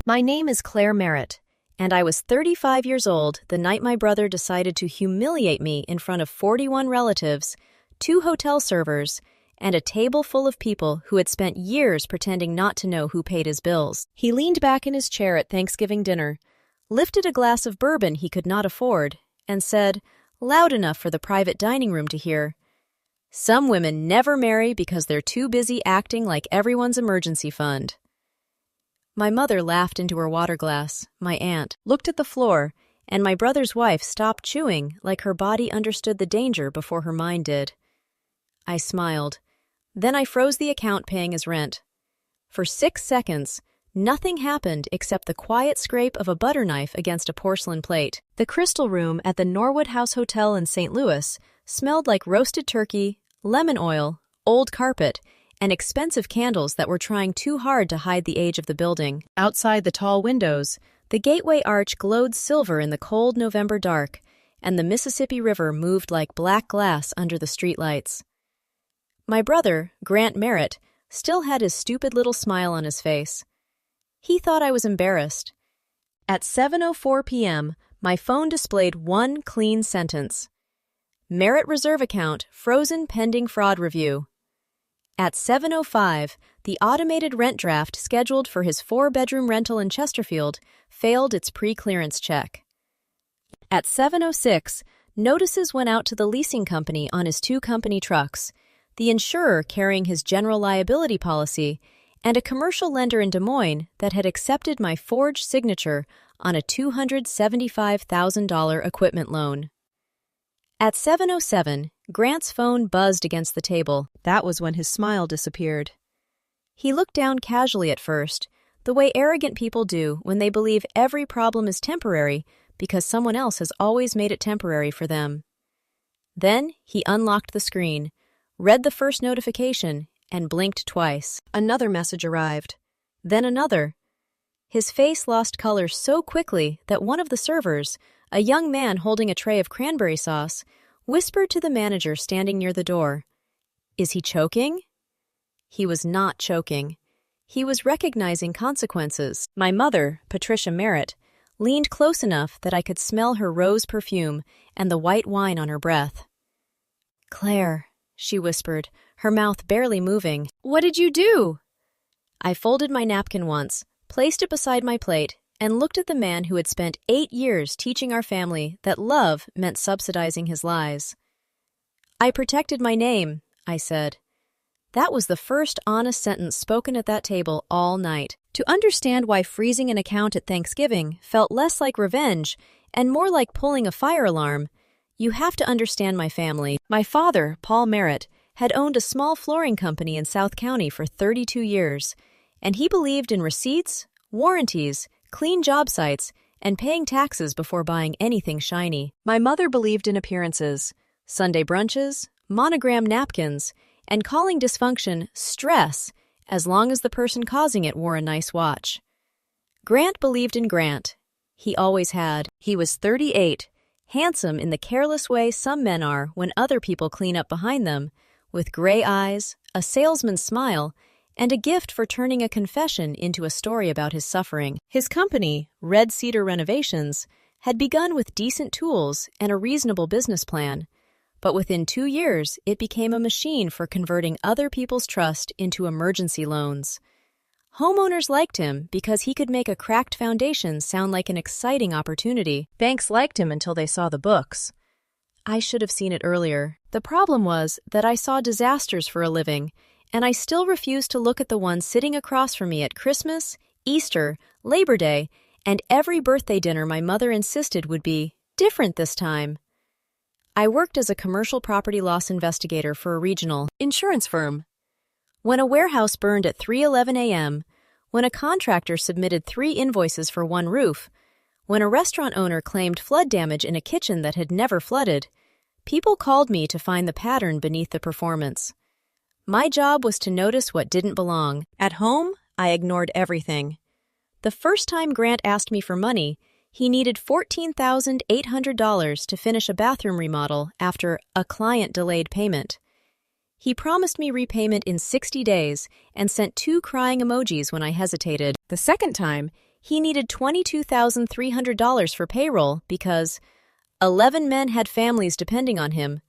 My name is Claire Merritt, and I was 35 years old the night my brother decided to humiliate me in front of 41 relatives, 2 hotel servers, and a table full of people who had spent years pretending not to know who paid his bills. He leaned back in his chair at Thanksgiving dinner, lifted a glass of bourbon he could not afford, and said, loud enough for the private dining room to hear, "Some women never marry because they're too busy acting like everyone's emergency fund." My mother laughed into her water glass, my aunt looked at the floor, and my brother's wife stopped chewing like her body understood the danger before her mind did. I smiled. Then I froze the account paying his rent. For 6 seconds, nothing happened except the quiet scrape of a butter knife against a porcelain plate. The Crystal Room at the Norwood House Hotel in St. Louis smelled like roasted turkey, lemon oil, old carpet, and expensive candles that were trying too hard to hide the age of the building. Outside the tall windows, the gateway arch glowed silver in the cold November dark, and the Mississippi River moved like black glass under the streetlights. My brother, Grant Merritt, still had his stupid little smile on his face. He thought I was embarrassed. At 7:04 p.m., my phone displayed one clean sentence. Merritt Reserve Account frozen pending fraud review. At 7:05, the automated rent draft scheduled for his 4-bedroom rental in Chesterfield failed its pre-clearance check. At 7:06, notices went out to the leasing company on his 2 company trucks, the insurer carrying his general liability policy, and a commercial lender in Des Moines that had accepted my forged signature on a $275,000 equipment loan. At 7:07, Grant's phone buzzed against the table. That was when his smile disappeared. He looked down casually at first, the way arrogant people do when they believe every problem is temporary because someone else has always made it temporary for them. Then he unlocked the screen, read the first notification, and blinked twice. Another message arrived. Then another. His face lost color so quickly that one of the servers, a young man holding a tray of cranberry sauce, whispered to the manager standing near the door, "Is he choking?" He was not choking. He was recognizing consequences. My mother, Patricia Merritt, leaned close enough that I could smell her rose perfume and the white wine on her breath. "Claire," she whispered, her mouth barely moving. "What did you do?" I folded my napkin once, placed it beside my plate, and looked at the man who had spent 8 years teaching our family that love meant subsidizing his lies. "I protected my name," I said. That was the first honest sentence spoken at that table all night. To understand why freezing an account at Thanksgiving felt less like revenge and more like pulling a fire alarm, you have to understand my family. My father, Paul Merritt, had owned a small flooring company in South County for 32 years, and he believed in receipts, warranties, clean job sites, and paying taxes before buying anything shiny. My mother believed in appearances, Sunday brunches, monogram napkins, and calling dysfunction stress as long as the person causing it wore a nice watch. Grant believed in Grant. He always had. He was 38, handsome in the careless way some men are when other people clean up behind them, with gray eyes, a salesman's smile, and a gift for turning a confession into a story about his suffering. His company, Red Cedar Renovations, had begun with decent tools and a reasonable business plan, but within 2 years it became a machine for converting other people's trust into emergency loans. Homeowners liked him because he could make a cracked foundation sound like an exciting opportunity. Banks liked him until they saw the books. I should have seen it earlier. The problem was that I saw disasters for a living, and I still refused to look at the one sitting across from me at Christmas, Easter, Labor Day, and every birthday dinner my mother insisted would be different this time. I worked as a commercial property loss investigator for a regional insurance firm. When a warehouse burned at 3:11 a.m., when a contractor submitted 3 invoices for one roof, when a restaurant owner claimed flood damage in a kitchen that had never flooded, people called me to find the pattern beneath the performance. My job was to notice what didn't belong. At home, I ignored everything. The first time Grant asked me for money, he needed $14,800 to finish a bathroom remodel after a client delayed payment. He promised me repayment in 60 days and sent 2 crying emojis when I hesitated. The second time, He needed $22,300 for payroll because 11 men had families depending on him,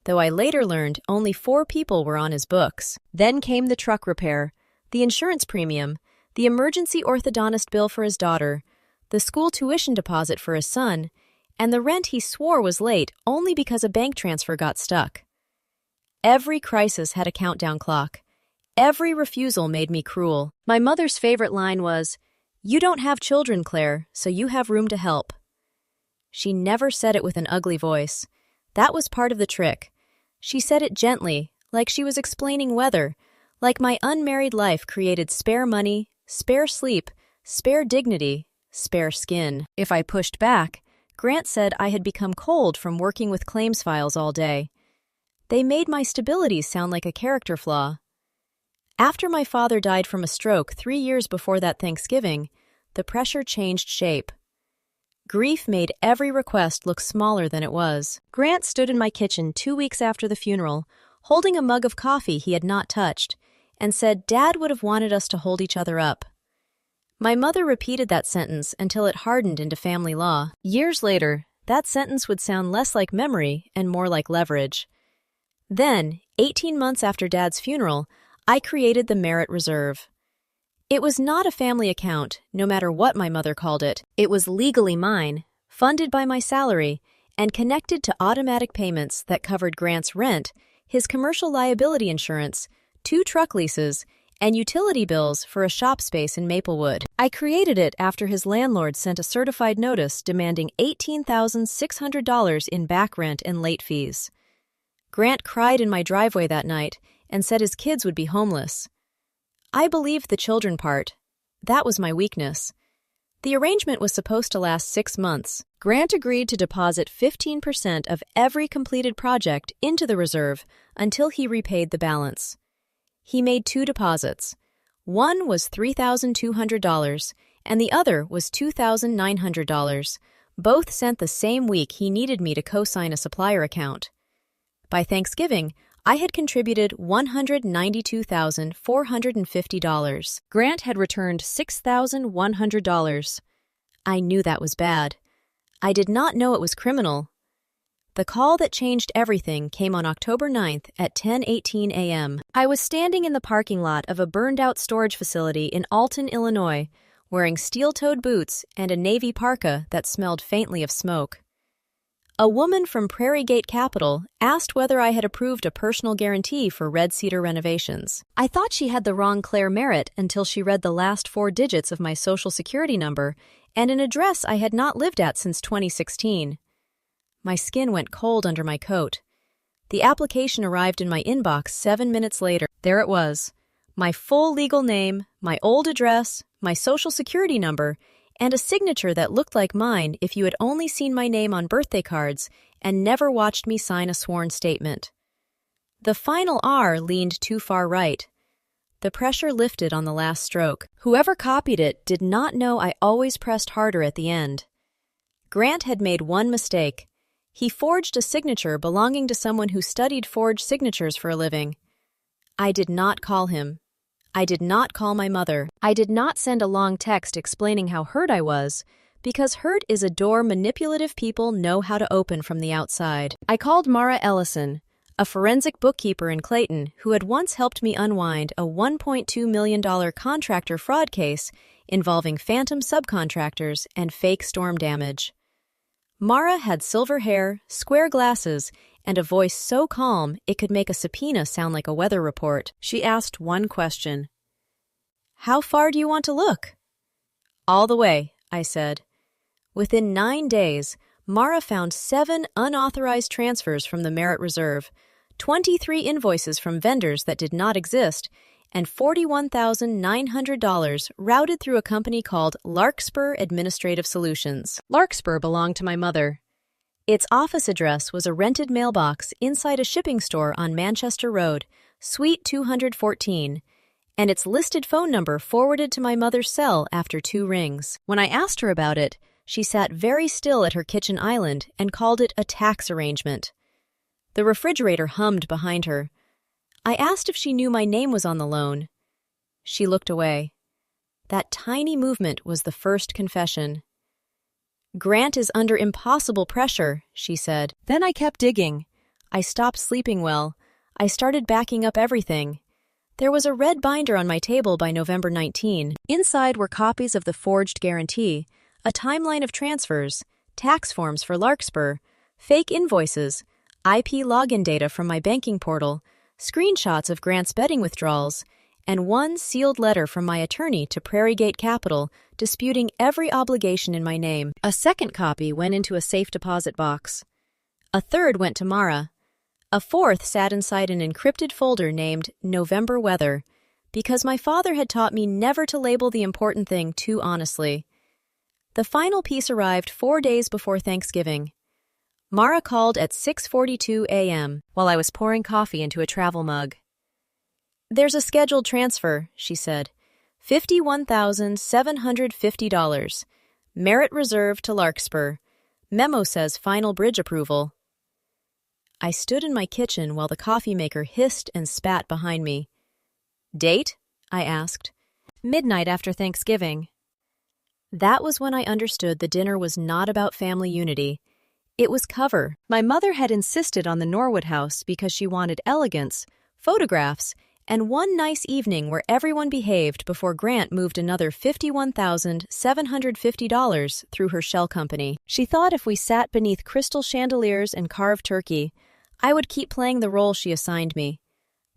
though I later learned only 4 people were on his books. Then came the truck repair, the insurance premium, the emergency orthodontist bill for his daughter, the school tuition deposit for his son, and the rent he swore was late only because a bank transfer got stuck. Every crisis had a countdown clock. Every refusal made me cruel. My mother's favorite line was, "You don't have children, Claire, so you have room to help." She never said it with an ugly voice. That was part of the trick. She said it gently, like she was explaining weather, like my unmarried life created spare money, spare sleep, spare dignity, spare skin. If I pushed back, Grant said I had become cold from working with claims files all day. They made my stability sound like a character flaw. After my father died from a stroke 3 years before that Thanksgiving, the pressure changed shape. Grief made every request look smaller than it was. Grant stood in my kitchen 2 weeks after the funeral, holding a mug of coffee he had not touched, and said Dad would have wanted us to hold each other up. My mother repeated that sentence until it hardened into family law. Years later, that sentence would sound less like memory and more like leverage. Then, 18 months after Dad's funeral, I created the Merritt Reserve. It was not a family account, no matter what my mother called it. It was legally mine, funded by my salary, and connected to automatic payments that covered Grant's rent, his commercial liability insurance, 2 truck leases, and utility bills for a shop space in Maplewood. I created it after his landlord sent a certified notice demanding $18,600 in back rent and late fees. Grant cried in my driveway that night and said his kids would be homeless. I believed the children part. That was my weakness. The arrangement was supposed to last 6 months. Grant agreed to deposit 15% of every completed project into the reserve until he repaid the balance. He made 2 deposits. One was $3,200, and the other was $2,900. Both sent the same week he needed me to co-sign a supplier account. By Thanksgiving, I had contributed $192,450. Grant had returned $6,100. I knew that was bad. I did not know it was criminal. The call that changed everything came on October 9th at 10:18 a.m. I was standing in the parking lot of a burned-out storage facility in Alton, Illinois, wearing steel-toed boots and a navy parka that smelled faintly of smoke. A woman from Prairie Gate Capital asked whether I had approved a personal guarantee for Red Cedar renovations. I thought she had the wrong Claire Merritt until she read the last 4 digits of my social security number and an address I had not lived at since 2016. My skin went cold under my coat. The application arrived in my inbox 7 minutes later. There it was. My full legal name, my old address, my social security number, and a signature that looked like mine if you had only seen my name on birthday cards and never watched me sign a sworn statement. The final R leaned too far right. The pressure lifted on the last stroke. Whoever copied it did not know I always pressed harder at the end. Grant had made one mistake. He forged a signature belonging to someone who studied forged signatures for a living. I did not call him. I did not call my mother. I did not send a long text explaining how hurt I was, because hurt is a door manipulative people know how to open from the outside. I called Mara Ellison, a forensic bookkeeper in Clayton who had once helped me unwind a $1.2 million contractor fraud case involving phantom subcontractors and fake storm damage. Mara had silver hair, square glasses, and a voice so calm it could make a subpoena sound like a weather report. She asked one question. "How far do you want to look?" "All the way," I said. Within 9 days, Mara found 7 unauthorized transfers from the Merritt Reserve, 23 invoices from vendors that did not exist, and $41,900 routed through a company called Larkspur Administrative Solutions. Larkspur belonged to my mother. Its office address was a rented mailbox inside a shipping store on Manchester Road, Suite 214, and its listed phone number forwarded to my mother's cell after 2 rings. When I asked her about it, she sat very still at her kitchen island and called it a tax arrangement. The refrigerator hummed behind her. I asked if she knew my name was on the loan. She looked away. That tiny movement was the first confession. "Grant is under impossible pressure," she said. Then I kept digging. I stopped sleeping well. I started backing up everything. There was a red binder on my table by November 19. Inside were copies of the forged guarantee, a timeline of transfers, tax forms for Larkspur, fake invoices, IP login data from my banking portal, screenshots of Grant's betting withdrawals, and one sealed letter from my attorney to Prairie Gate Capital disputing every obligation in my name. A second copy went into a safe deposit box. A third went to Mara. A fourth sat inside an encrypted folder named November Weather, because my father had taught me never to label the important thing too honestly. The final piece arrived 4 days before Thanksgiving. Mara called at 6:42 a.m. while I was pouring coffee into a travel mug. "There's a scheduled transfer," she said. $51,750. Merritt Reserve to Larkspur. Memo says final bridge approval. I stood in my kitchen while the coffee maker hissed and spat behind me. "Date?" I asked. "Midnight after Thanksgiving." That was when I understood the dinner was not about family unity. It was cover. My mother had insisted on the Norwood house because she wanted elegance, photographs, and one nice evening where everyone behaved before Grant moved another $51,750 through her shell company. She thought if we sat beneath crystal chandeliers and carved turkey, I would keep playing the role she assigned me.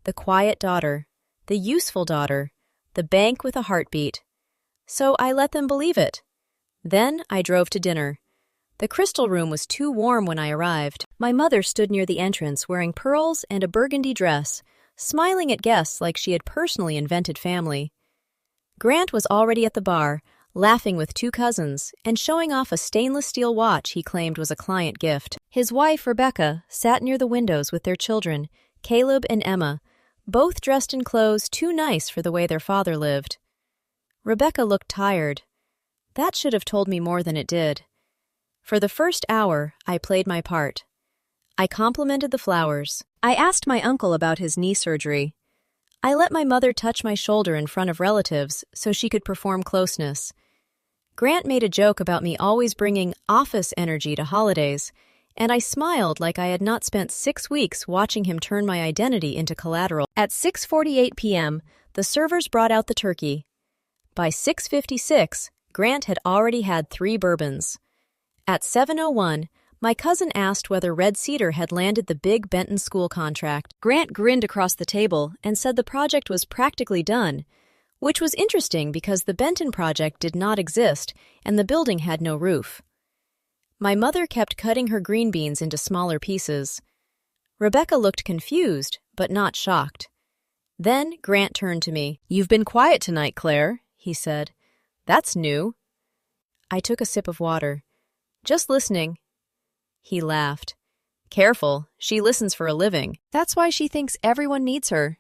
The quiet daughter, the useful daughter, the bank with a heartbeat. So I let them believe it. Then I drove to dinner. The crystal room was too warm when I arrived. My mother stood near the entrance wearing pearls and a burgundy dress, smiling at guests like she had personally invented family. Grant was already at the bar, laughing with 2 cousins, and showing off a stainless steel watch he claimed was a client gift. His wife, Rebecca, sat near the windows with their children, Caleb and Emma, both dressed in clothes too nice for the way their father lived. Rebecca looked tired. That should have told me more than it did. For the first hour, I played my part. I complimented the flowers. I asked my uncle about his knee surgery. I let my mother touch my shoulder in front of relatives so she could perform closeness. Grant made a joke about me always bringing office energy to holidays, and I smiled like I had not spent 6 weeks watching him turn my identity into collateral. At 6:48 p.m., the servers brought out the turkey. By 6:56, Grant had already had 3 bourbons. At 7:01, my cousin asked whether Red Cedar had landed the big Benton school contract. Grant grinned across the table and said the project was practically done, which was interesting because the Benton project did not exist and the building had no roof. My mother kept cutting her green beans into smaller pieces. Rebecca looked confused, but not shocked. Then Grant turned to me. "You've been quiet tonight, Claire," he said. "That's new." I took a sip of water. "Just listening." He laughed. "Careful, she listens for a living. That's why she thinks everyone needs her."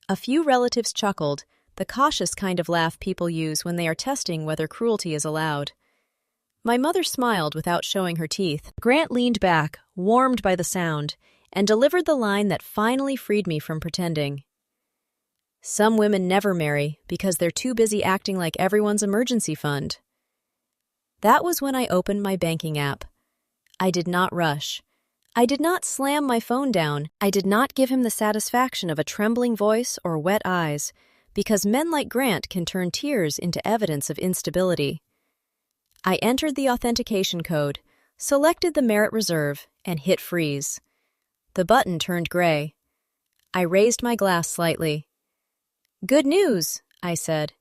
A few relatives chuckled, the cautious kind of laugh people use when they are testing whether cruelty is allowed. My mother smiled without showing her teeth. Grant leaned back, warmed by the sound, and delivered the line that finally freed me from pretending. "Some women never marry because they're too busy acting like everyone's emergency fund." That was when I opened my banking app. I did not rush. I did not slam my phone down. I did not give him the satisfaction of a trembling voice or wet eyes, because men like Grant can turn tears into evidence of instability. I entered the authentication code, selected the Merritt Reserve, and hit freeze. The button turned gray. I raised my glass slightly. "Good news," I said.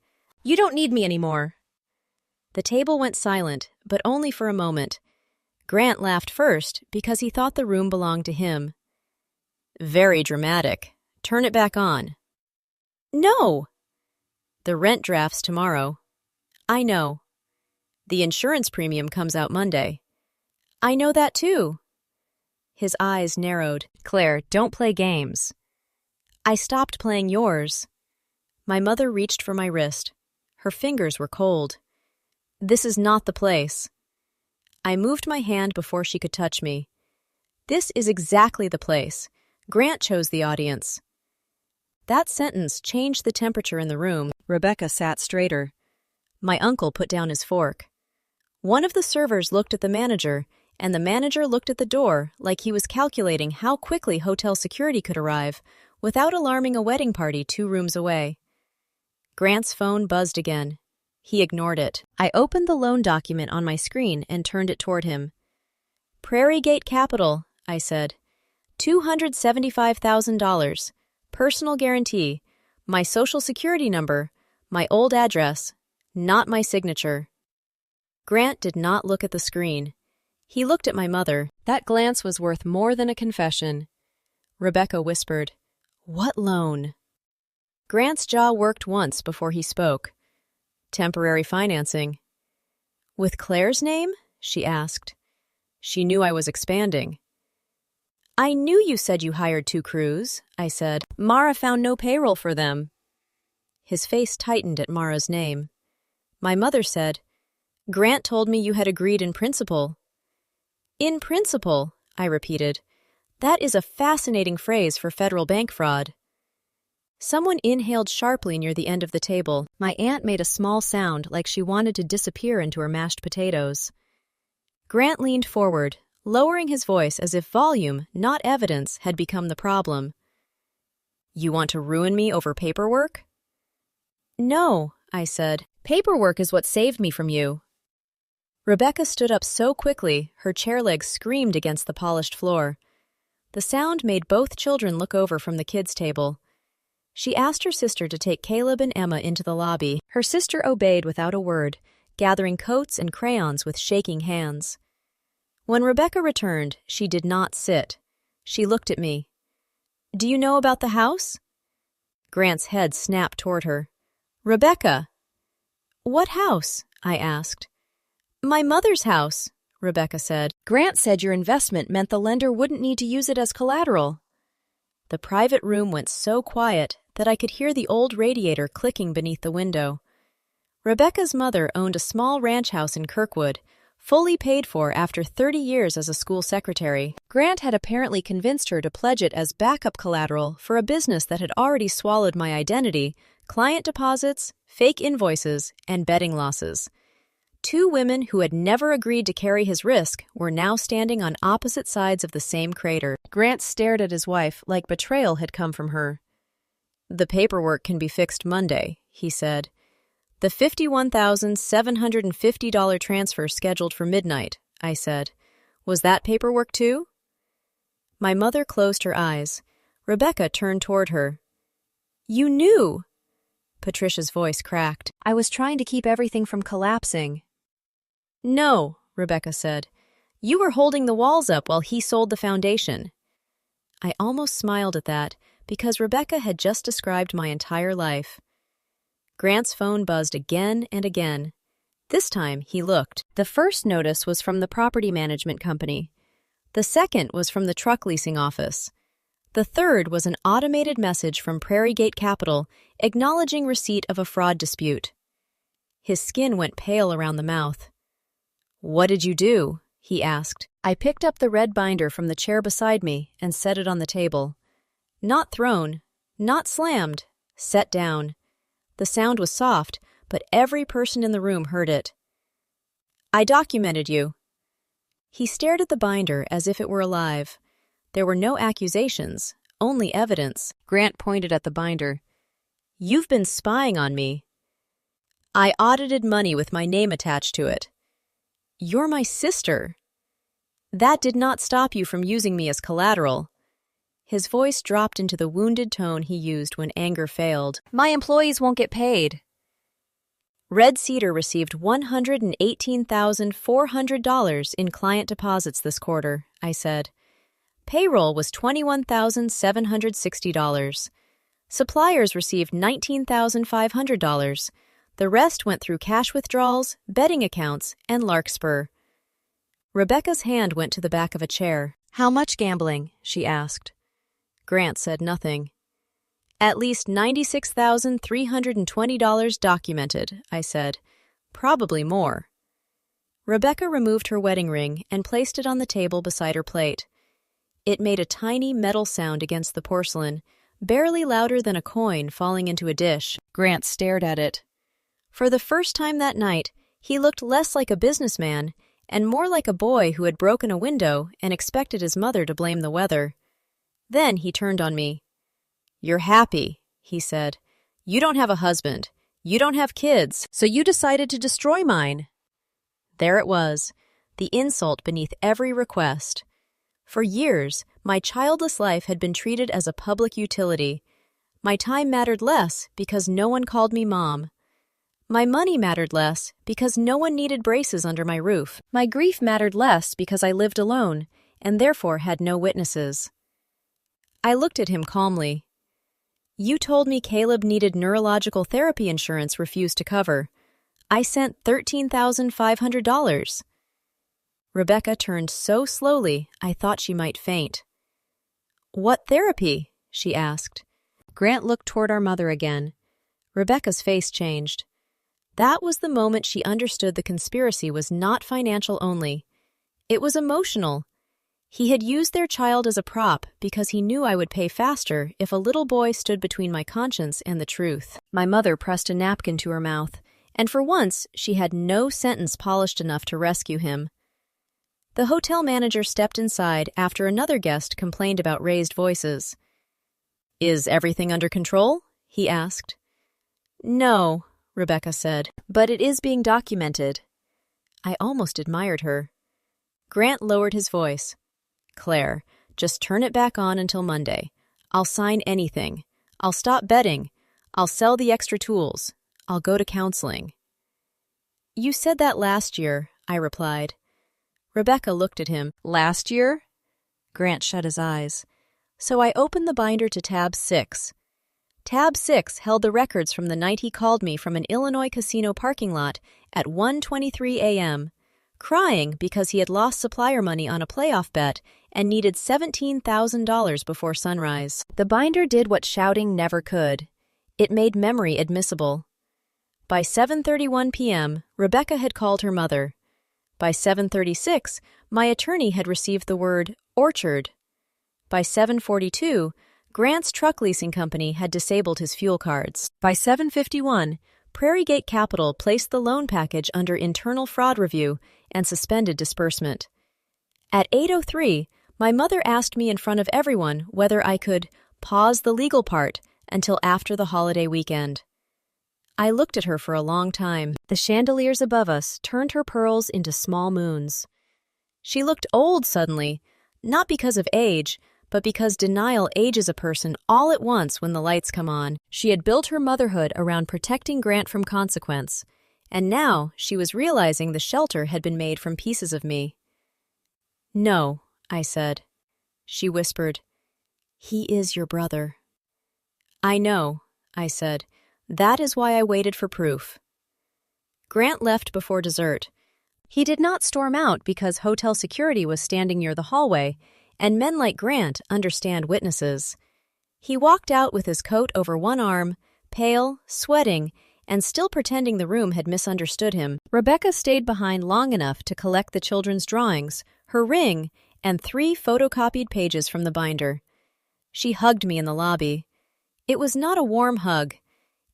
"You don't need me anymore." The table went silent, but only for a moment. Grant laughed first because he thought the room belonged to him. "Very dramatic. Turn it back on." "No!" "The rent draft's tomorrow." "I know." "The insurance premium comes out Monday." "I know that too." His eyes narrowed. "Claire, don't play games." "I stopped playing yours." My mother reached for my wrist. Her fingers were cold. "This is not the place." I moved my hand before she could touch me. "This is exactly the place. Grant chose the audience." That sentence changed the temperature in the room. Rebecca sat straighter. My uncle put down his fork. One of the servers looked at the manager, and the manager looked at the door like he was calculating how quickly hotel security could arrive without alarming a wedding party 2 rooms away. Grant's phone buzzed again. He ignored it. I opened the loan document on my screen and turned it toward him. Prairie Gate Capital, I said. $275,000. Personal guarantee. My social security number. My old address. Not my signature. Grant did not look at the screen. He looked at my mother. That glance was worth more than a confession. Rebecca whispered, "What loan?" Grant's jaw worked once before he spoke. Temporary financing. With Claire's name? She asked. She knew I was expanding. I knew you said you hired 2 crews, I said. Mara found no payroll for them. His face tightened at Mara's name. My mother said, Grant told me you had agreed in principle. In principle, I repeated. That is a fascinating phrase for federal bank fraud. Someone inhaled sharply near the end of the table. My aunt made a small sound like she wanted to disappear into her mashed potatoes. Grant leaned forward, lowering his voice as if volume, not evidence, had become the problem. You want to ruin me over paperwork? No, I said. Paperwork is what saved me from you. Rebecca stood up so quickly, her chair legs screamed against the polished floor. The sound made both children look over from the kids' table. She asked her sister to take Caleb and Emma into the lobby. Her sister obeyed without a word, gathering coats and crayons with shaking hands. When Rebecca returned, she did not sit. She looked at me. Do you know about the house? Grant's head snapped toward her. Rebecca! What house? I asked. My mother's house, Rebecca said. Grant said your investment meant the lender wouldn't need to use it as collateral. The private room went so quiet that I could hear the old radiator clicking beneath the window. Rebecca's mother owned a small ranch house in Kirkwood, fully paid for after 30 years as a school secretary. Grant had apparently convinced her to pledge it as backup collateral for a business that had already swallowed my identity, client deposits, fake invoices, and betting losses. 2 women who had never agreed to carry his risk were now standing on opposite sides of the same crater. Grant stared at his wife like betrayal had come from her. The paperwork can be fixed Monday, he said. The $51,750 transfer scheduled for midnight, I said. Was that paperwork too? My mother closed her eyes. Rebecca turned toward her. You knew! Patricia's voice cracked. I was trying to keep everything from collapsing. No, Rebecca said. You were holding the walls up while he sold the foundation. I almost smiled at that, because Rebecca had just described my entire life. Grant's phone buzzed again and again. This time, he looked. The first notice was from the property management company. The second was from the truck leasing office. The third was an automated message from Prairie Gate Capital acknowledging receipt of a fraud dispute. His skin went pale around the mouth. What did you do? He asked. I picked up the red binder from the chair beside me and set it on the table. Not thrown, not slammed, set down. The sound was soft, but every person in the room heard it. I documented you. He stared at the binder as if it were alive. There were no accusations, only evidence. Grant pointed at the binder. You've been spying on me. I audited money with my name attached to it. You're my sister. That did not stop you from using me as collateral. His voice dropped into the wounded tone he used when anger failed. My employees won't get paid. Red Cedar received $118,400 in client deposits this quarter, I said. Payroll was $21,760. Suppliers received $19,500. The rest went through cash withdrawals, betting accounts, and Larkspur. Rebecca's hand went to the back of a chair. How much gambling? She asked. Grant said nothing. At least $96,320 documented, I said. Probably more. Rebecca removed her wedding ring and placed it on the table beside her plate. It made a tiny metal sound against the porcelain, barely louder than a coin falling into a dish. Grant stared at it. For the first time that night, he looked less like a businessman and more like a boy who had broken a window and expected his mother to blame the weather. Then he turned on me. "You're happy," he said. "You don't have a husband. You don't have kids, so you decided to destroy mine." There it was, the insult beneath every request. For years, my childless life had been treated as a public utility. My time mattered less because no one called me mom. My money mattered less because no one needed braces under my roof. My grief mattered less because I lived alone and therefore had no witnesses. I looked at him calmly. "You told me Caleb needed neurological therapy insurance refused to cover. I sent $13,500. Rebecca turned so slowly I thought she might faint. "What therapy?" she asked. Grant looked toward our mother again. Rebecca's face changed. That was the moment she understood the conspiracy was not financial only. It was emotional. He had used their child as a prop because he knew I would pay faster if a little boy stood between my conscience and the truth. My mother pressed a napkin to her mouth, and for once she had no sentence polished enough to rescue him. The hotel manager stepped inside after another guest complained about raised voices. "Is everything under control?" he asked. "No," Rebecca said, "but it is being documented." I almost admired her. Grant lowered his voice. "Claire, just turn it back on until Monday. I'll sign anything. I'll stop betting. I'll sell the extra tools. I'll go to counseling." "You said that last year," I replied. Rebecca looked at him. "Last year?" Grant shut his eyes. So I opened the binder to tab 6. Tab 6 held the records from the night he called me from an Illinois casino parking lot at 1:23 a.m., crying because he had lost supplier money on a playoff bet and needed $17,000 before sunrise. The binder did what shouting never could. It made memory admissible. By 7:31 p.m., Rebecca had called her mother. By 7:36, my attorney had received the word orchard. By 7:42, Grant's truck leasing company had disabled his fuel cards. By 7:51, Prairie Gate Capital placed the loan package under internal fraud review and suspended disbursement. At 8:03, my mother asked me in front of everyone whether I could pause the legal part until after the holiday weekend. I looked at her for a long time. The chandeliers above us turned her pearls into small moons. She looked old suddenly, not because of age, but because denial ages a person all at once when the lights come on. She had built her motherhood around protecting Grant from consequence, and now she was realizing the shelter had been made from pieces of me. "No," I said. She whispered, "He is your brother." "I know," I said. "That is why I waited for proof." Grant left before dessert. He did not storm out because hotel security was standing near the hallway, and men like Grant understand witnesses. He walked out with his coat over one arm, pale, sweating, and still pretending the room had misunderstood him. Rebecca stayed behind long enough to collect the children's drawings, her ring, and 3 photocopied pages from the binder. She hugged me in the lobby. It was not a warm hug.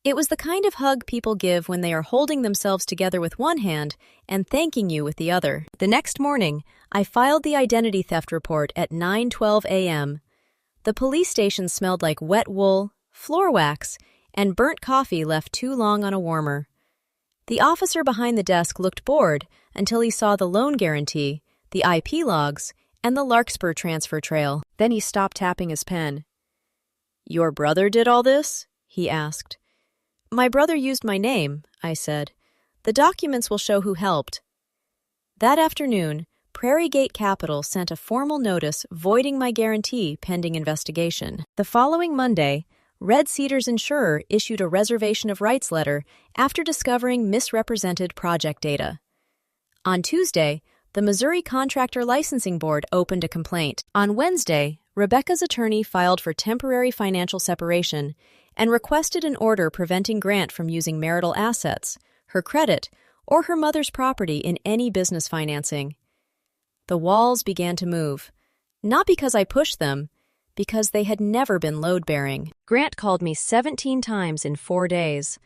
It was the kind of hug people give when they are holding themselves together with one hand and thanking you with the other. The next morning, I filed the identity theft report at 9:12 a.m. The police station smelled like wet wool, floor wax, and burnt coffee left too long on a warmer. The officer behind the desk looked bored until he saw the loan guarantee, the IP logs, and the Larkspur transfer trail. Then he stopped tapping his pen. "Your brother did all this?" he asked. "My brother used my name," I said. "The documents will show who helped." That afternoon, Prairie Gate Capital sent a formal notice voiding my guarantee pending investigation. The following Monday, Red Cedar's insurer issued a reservation of rights letter after discovering misrepresented project data. On Tuesday, the Missouri Contractor Licensing Board opened a complaint. On Wednesday, Rebecca's attorney filed for temporary financial separation and requested an order preventing Grant from using marital assets, her credit, or her mother's property in any business financing. The walls began to move, not because I pushed them, because they had never been load-bearing. Grant called me 17 times in 4 days.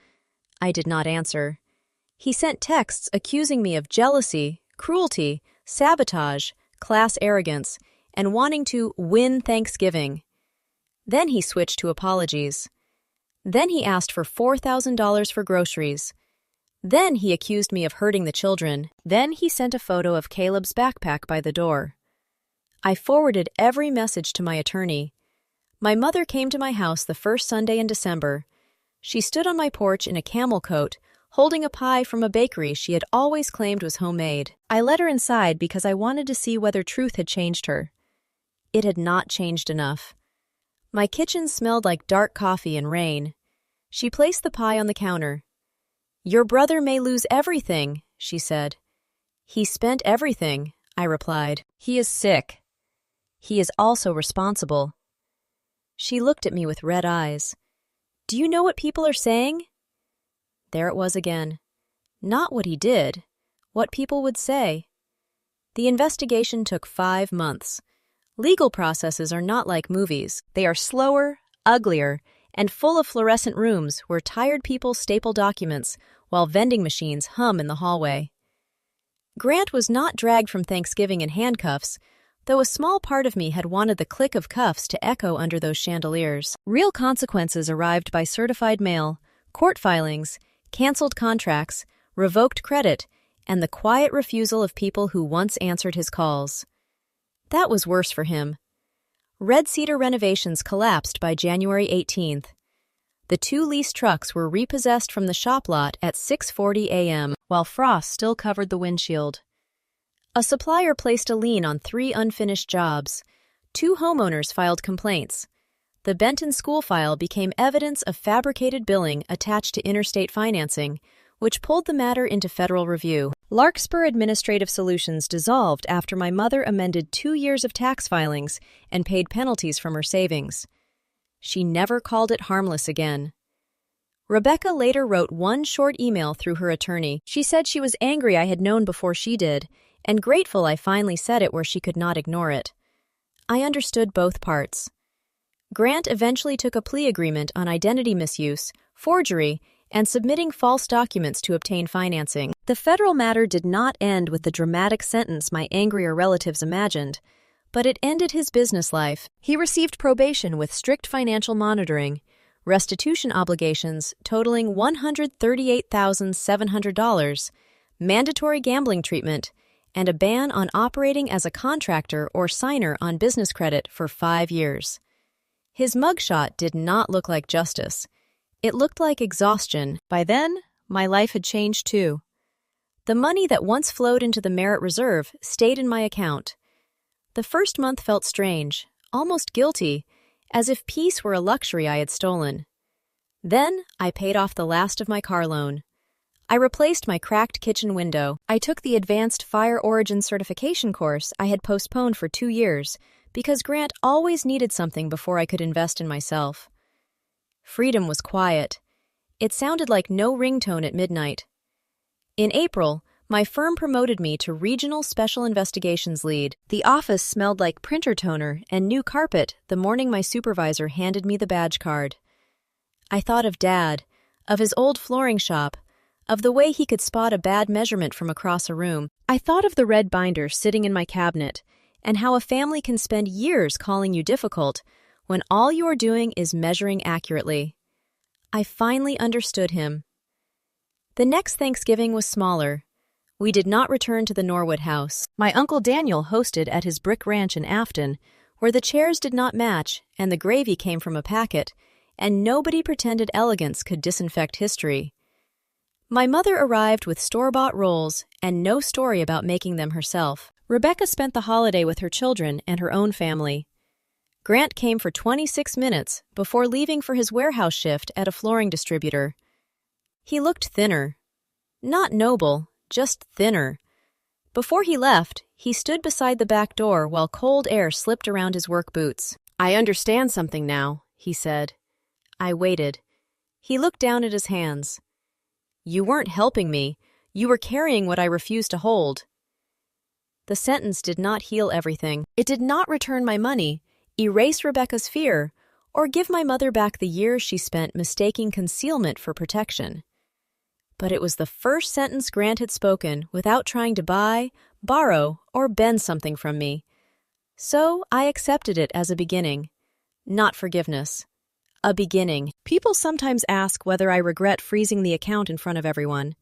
I did not answer. He sent texts accusing me of jealousy, cruelty, sabotage, class arrogance, and wanting to win Thanksgiving. Then he switched to apologies. Then he asked for $4,000 for groceries. Then he accused me of hurting the children. Then he sent a photo of Caleb's backpack by the door. I forwarded every message to my attorney. My mother came to my house the first Sunday in December. She stood on my porch in a camel coat, holding a pie from a bakery she had always claimed was homemade. I let her inside because I wanted to see whether truth had changed her. It had not changed enough. My kitchen smelled like dark coffee and rain. She placed the pie on the counter. "Your brother may lose everything," she said. "He spent everything," I replied. "He is sick. He is also responsible." She looked at me with red eyes. "Do you know what people are saying?" There it was again. Not what he did, what people would say. The investigation took 5 months. Legal processes are not like movies. They are slower, uglier, and full of fluorescent rooms where tired people staple documents while vending machines hum in the hallway. Grant was not dragged from Thanksgiving in handcuffs, though a small part of me had wanted the click of cuffs to echo under those chandeliers. Real consequences arrived by certified mail, court filings, canceled contracts, revoked credit, and the quiet refusal of people who once answered his calls. That was worse for him. Red Cedar renovations collapsed by January 18th. The 2 leased trucks were repossessed from the shop lot at 6:40 a.m., while frost still covered the windshield. A supplier placed a lien on 3 unfinished jobs. 2 homeowners filed complaints. The Benton school file became evidence of fabricated billing attached to interstate financing, which pulled the matter into federal review. Larkspur Administrative Solutions dissolved after my mother amended 2 years of tax filings and paid penalties from her savings. She never called it harmless again. Rebecca later wrote one short email through her attorney. She said she was angry I had known before she did, and grateful I finally said it where she could not ignore it. I understood both parts. Grant eventually took a plea agreement on identity misuse, forgery, and submitting false documents to obtain financing. The federal matter did not end with the dramatic sentence my angrier relatives imagined, but it ended his business life. He received probation with strict financial monitoring, restitution obligations totaling $138,700, mandatory gambling treatment, and a ban on operating as a contractor or signer on business credit for 5 years. His mugshot did not look like justice. It looked like exhaustion. By then, my life had changed too. The money that once flowed into the Merritt Reserve stayed in my account. The first month felt strange, almost guilty, as if peace were a luxury I had stolen. Then I paid off the last of my car loan. I replaced my cracked kitchen window. I took the advanced fire origin certification course I had postponed for 2 years because Grant always needed something before I could invest in myself. Freedom was quiet. It sounded like no ringtone at midnight. In April, my firm promoted me to Regional Special Investigations Lead. The office smelled like printer toner and new carpet the morning my supervisor handed me the badge card. I thought of Dad, of his old flooring shop, of the way he could spot a bad measurement from across a room. I thought of the red binder sitting in my cabinet, and how a family can spend years calling you difficult when all you are doing is measuring accurately. I finally understood him. The next Thanksgiving was smaller. We did not return to the Norwood house. My Uncle Daniel hosted at his brick ranch in Afton, where the chairs did not match and the gravy came from a packet, and nobody pretended elegance could disinfect history. My mother arrived with store-bought rolls and no story about making them herself. Rebecca spent the holiday with her children and her own family. Grant came for 26 minutes before leaving for his warehouse shift at a flooring distributor. He looked thinner. Not noble, just thinner. Before he left, he stood beside the back door while cold air slipped around his work boots. "I understand something now," he said. I waited. He looked down at his hands. "You weren't helping me. You were carrying what I refused to hold." The sentence did not heal everything. It did not return my money. erase Rebecca's fear, or give my mother back the years she spent mistaking concealment for protection. But it was the first sentence Grant had spoken without trying to buy, borrow, or bend something from me. So I accepted it as a beginning. Not forgiveness. A beginning. People sometimes ask whether I regret freezing the account in front of everyone.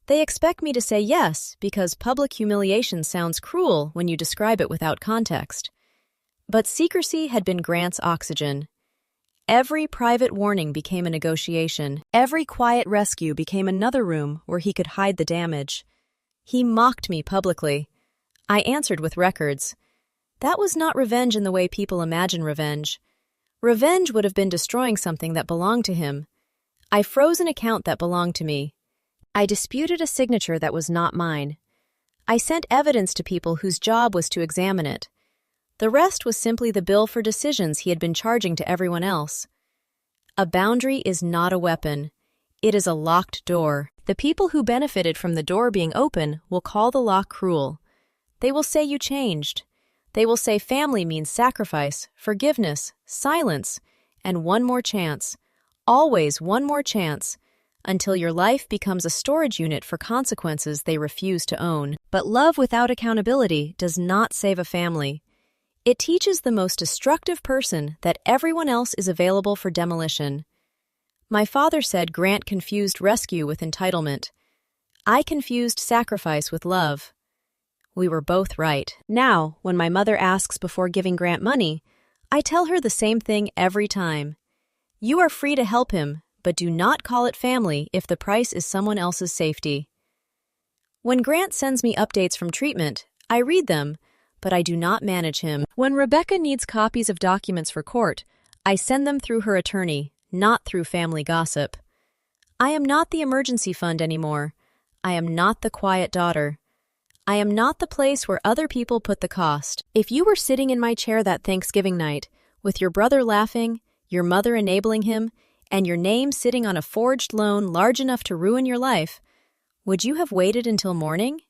They expect me to say yes because public humiliation sounds cruel when you describe it without context. But secrecy had been Grant's oxygen. Every private warning became a negotiation. Every quiet rescue became another room where he could hide the damage. He mocked me publicly. I answered with records. That was not revenge in the way people imagine revenge. Revenge would have been destroying something that belonged to him. I froze an account that belonged to me. I disputed a signature that was not mine. I sent evidence to people whose job was to examine it. The rest was simply the bill for decisions he had been charging to everyone else. A boundary is not a weapon. It is a locked door. The people who benefited from the door being open will call the lock cruel. They will say you changed. They will say family means sacrifice, forgiveness, silence, and one more chance. Always one more chance, until your life becomes a storage unit for consequences they refuse to own. But love without accountability does not save a family. It teaches the most destructive person that everyone else is available for demolition. My father said Grant confused rescue with entitlement. I confused sacrifice with love. We were both right. Now, when my mother asks before giving Grant money, I tell her the same thing every time. You are free to help him, but do not call it family if the price is someone else's safety. When Grant sends me updates from treatment, I read them, but I do not manage him. When Rebecca needs copies of documents for court, I send them through her attorney, not through family gossip. I am not the emergency fund anymore. I am not the quiet daughter. I am not the place where other people put the cost. If you were sitting in my chair that Thanksgiving night, with your brother laughing, your mother enabling him, and your name sitting on a forged loan large enough to ruin your life, would you have waited until morning?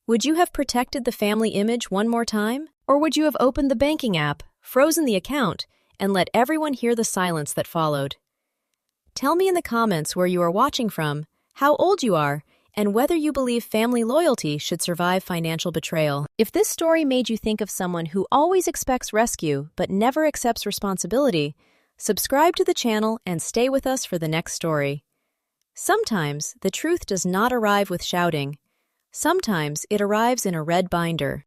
Would you have protected the family image one more time? Or would you have opened the banking app, frozen the account, and let everyone hear the silence that followed? Tell me in the comments where you are watching from, how old you are, and whether you believe family loyalty should survive financial betrayal. If this story made you think of someone who always expects rescue but never accepts responsibility, subscribe to the channel and stay with us for the next story. Sometimes the truth does not arrive with shouting. Sometimes it arrives in a red binder.